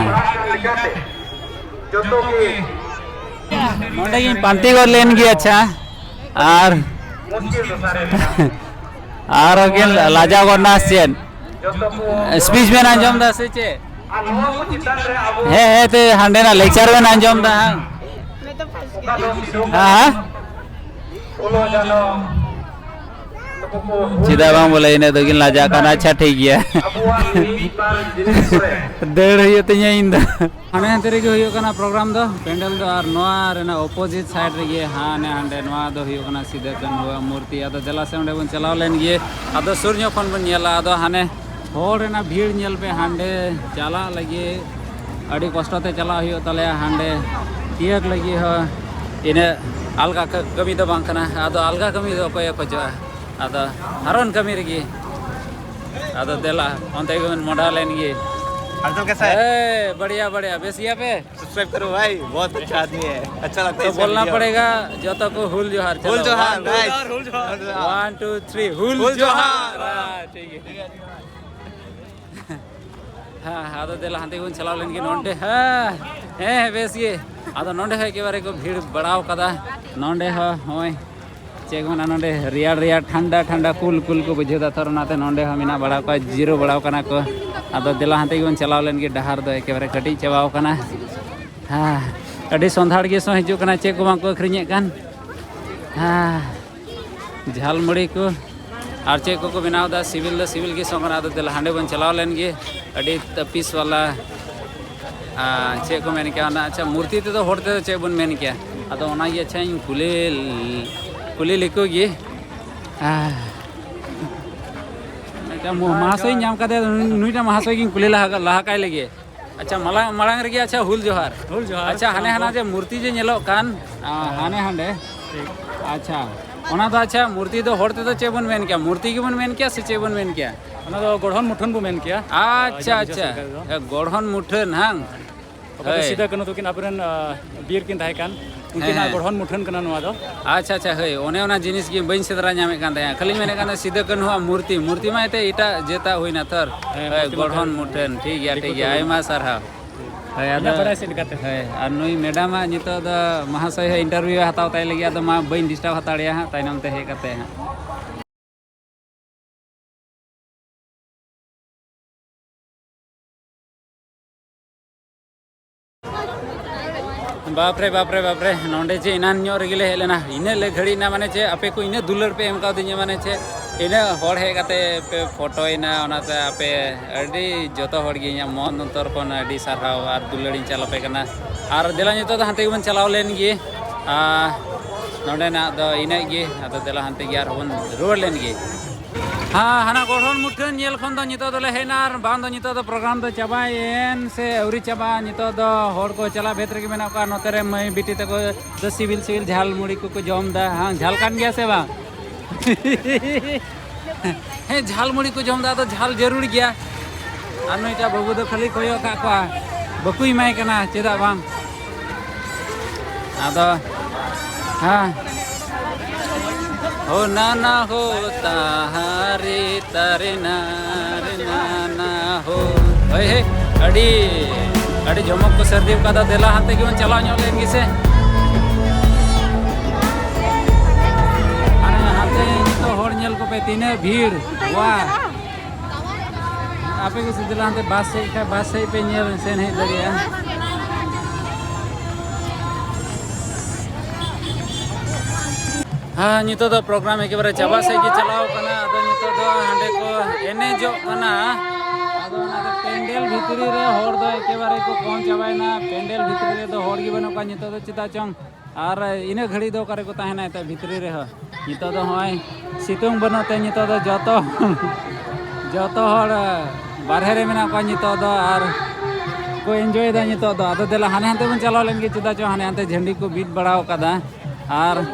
नोंडे की पांती को लेन की अच्छा और के लाजा को नासियन स्पीच में अंजम दा से चे हे ते हांडे ना लेक्चर में अंजम दा हां चिदा बांग बोले इने तो गिन लाजा काना अच्छा ठीक गया देड़ हियो तnya इंदा हाने हंते रे हियो कना प्रोग्राम दो पेंडल दो और नोआ रेना ऑपोजिट साइड रे गे हाने हांडे नोआ दो हियो कना सीधे कन हुआ मूर्ति आदो जला से ओंडे बन चलाव लेन गे आदो सूर्य खन बन नेला आदो हाने होड़ रेना भीड़ नेल पे हांडे चला लगे अड़ी कष्टते चला हियो तले हांडे तियक लगी हो इने अलगा कमी दो बांग कना आदो अलगा कमी दो कोय को जो आदो हरन कमी रगी आदो देला ओंते गन मोडा लेन गे हालचाल कैसा है बढ़िया बढ़िया बेसिया पे सब्सक्राइब करो भाई बहुत अच्छा आदमी है अच्छा लगता है तो बोलना पड़ेगा जो तो को हुल जोहार हुल जोहार नाइस 1 2 3 हुल जोहार ठीक है हाँ आदो देला हंते गुन चलाव लेन गे नोंडे हे बेसिए आदो नोंडे है के बारे को भीड़ बढ़ाव कदा नोंडे होय चेक मना नोंडे रियाड़ रियाड़ ठंडा ठंडा कूल कूल को बुझेदा थर नाते नोंडे हमिना बड़ा को जीरो बड़ाव कना को आदो देला हंते गुन चलाव लेन गे डहार दो के बारे कटी चबाव कना हाँ अडी संधाड़ गे सो हिजु कना चेक को बांग को अखरिञे कान हाँ झालमुड़ी को और चेक को बनाव दा सिविल के संग आदो देला हांडे बन चलाव लेन गे अडी तपीस वाला चेक को मेन क्या अच्छा मूर्ति ते तो होड़ते तो चेक बन मेन क्या आदो ओना ये अच्छा इन कुली लिखो गे अच्छा महाशय नाम कादे नुईटा महाशय की कुली लाहा काय लगे अच्छा मलांग रे अच्छा हुल जोहार अच्छा हाने हाना जे मूर्ति जे नेलो कान हाने हांडे अच्छा ओना तो अच्छा मूर्ति तो होड़ते तो चेक बन मेन क्या मूर्ति की बन मेन क्या से चेक बन मेन क्या ओना तो गढ़न मुठन बो मेन क्या अच्छा अच्छा गढ़न मुठन हां सीधा कनो तो किन आपरन बीर किन थाय कान उनकिन गढ़न मुठन कना नवा दो अच्छा अच्छा हे ओने ओना जिनिस की बइन सेदरा नामे कान थाय खाली मेने कान सीधा कन हुआ मूर्ति मा एते इटा जेता होइना थर गढ़न मुठन ठीक गया आयमा सरहा आदा बड़ा से निकते है और नुई मैडम नितो द महाशय इंटरव्यू हताव ताई लगी आदा मा बइन डिस्टर्ब हताड़िया हां ताइनम ते हे करते हैं बापरे नोंडे चे इनान रेगले हेलेना इने ले घड़ी ना माने चे आपे को इने दुलर पे एम का दिने माने चे इने होड़ हे काते पे फोटो इना ओनाते आपे अडी जतो होड़ गे मन अंतर कोन अडी साराव आर दुलड़ी चलापे कना आर देला नितो द हंते बन चलाव लेन गे नोंडे ना द इने गे आतो देला हंते गे आर बन रोड लेन गे हाँ हाना गढ़न मुठन नेल खन दो नितो दले हेनार बांध दो नितो द प्रोग्राम दो चाबायन से अवरी चाबा नितो द होड़ को चला भेतर के मेना का नोते रे मई बिटी तको द सिविल झाल मुड़ी को जम दा हां झाल कान गया से बा हे झाल मुड़ी को जम दा तो झाल जरूर गया आ नोइटा बाबू दो खाली कोयो का को बकुई माय कना चेदा बांग आदो हां हो ना हो ताहारे तारे ना हो हे अड़ी जमक को सर्दी का देला हाथे की चला लेन से हाथे तो हर नेल को पे तीन भीड़ वाह आपे को सिद्धला हाथे बस से पे नेल सेन हे दरिया हाँ नितो दो प्रोग्राम एक बार चाबा से की चलाओ कना अदो नितो दो हांडे को एने जो कना अदो ना तो पेंडल भितरी रे हर दो एक बार को कौन चाबायना पेंडल भितरी रे दो हर गी बनो का नितो दो चिता चंग और इने घड़ी दो करे को ताहेना त भितरी रे ह नितो दो होय सितुंग बनो ते नितो दो जतो हर बारहे रे मेना का नितो दो और को एंजॉय दा नितो दो अदो देला हाने हाते बन चलाओ लेन की चिता चो हाने हाते झंडी को बीट बढ़ाओ कदा और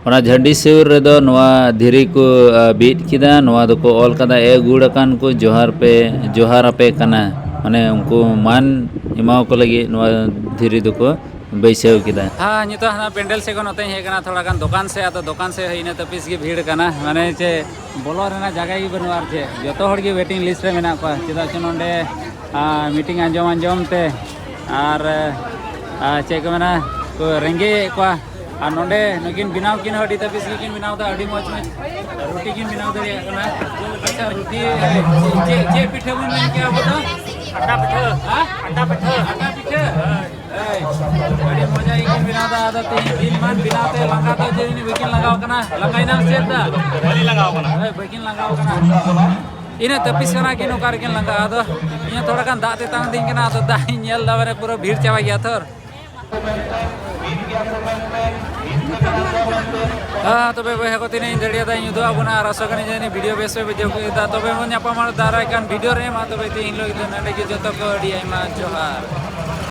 ओना झंडी सिर रेदो नवा धीरी को बीट किदा नवा दको ऑल कदा ए गुड़कान को जोहार पे कना माने उनको मान इमाओ को लगी नवा धीरी दको बैसेव किदा हाँ नितो हाना पेंडल से को नते हे कना थोड़ा गान दुकान से आतो दुकान से हिने तपिस की भीड़ कना माने चे बोलो रेना जगह की बनुआर चे जतो हर की वेटिंग लिस्ट रे मेना को चिदा च नोंडे मीटिंग अंजम ते और चे को मेना को रेंगे को और नोंडे नकिन बिनाव किन हडी तपिस किन बिनाव दा हडी मौज में रोटी किन बिनाव दरिया कना अच्छा रोटी जे पिठे बन में क्या बोलो आटा पिठे हां आटा पिठे बड़ी मजा किन बिनाव दा आदा तीन मान बिनाते लंगा तो जेनी बकिन लगाओ कना लगाइना सेदा बड़ी लगाओ कना बकिन लगाओ कना इने तपिस कना किन ओकार किन लंगा आदो इने थोड़ा कान दाते तांग दिन कना तो दाई नेल दावरे पूरा भीड़ चावा गया थर हाँ तबे बहे को तीन दड़िया दा युदो अबुना रसगनी जनी वीडियो बेस पे वीडियो को दा तबे मन यापा मार दारा कान वीडियो रे मा तबे तीन लोग नडे के जतो को अडी आइमा जोहार।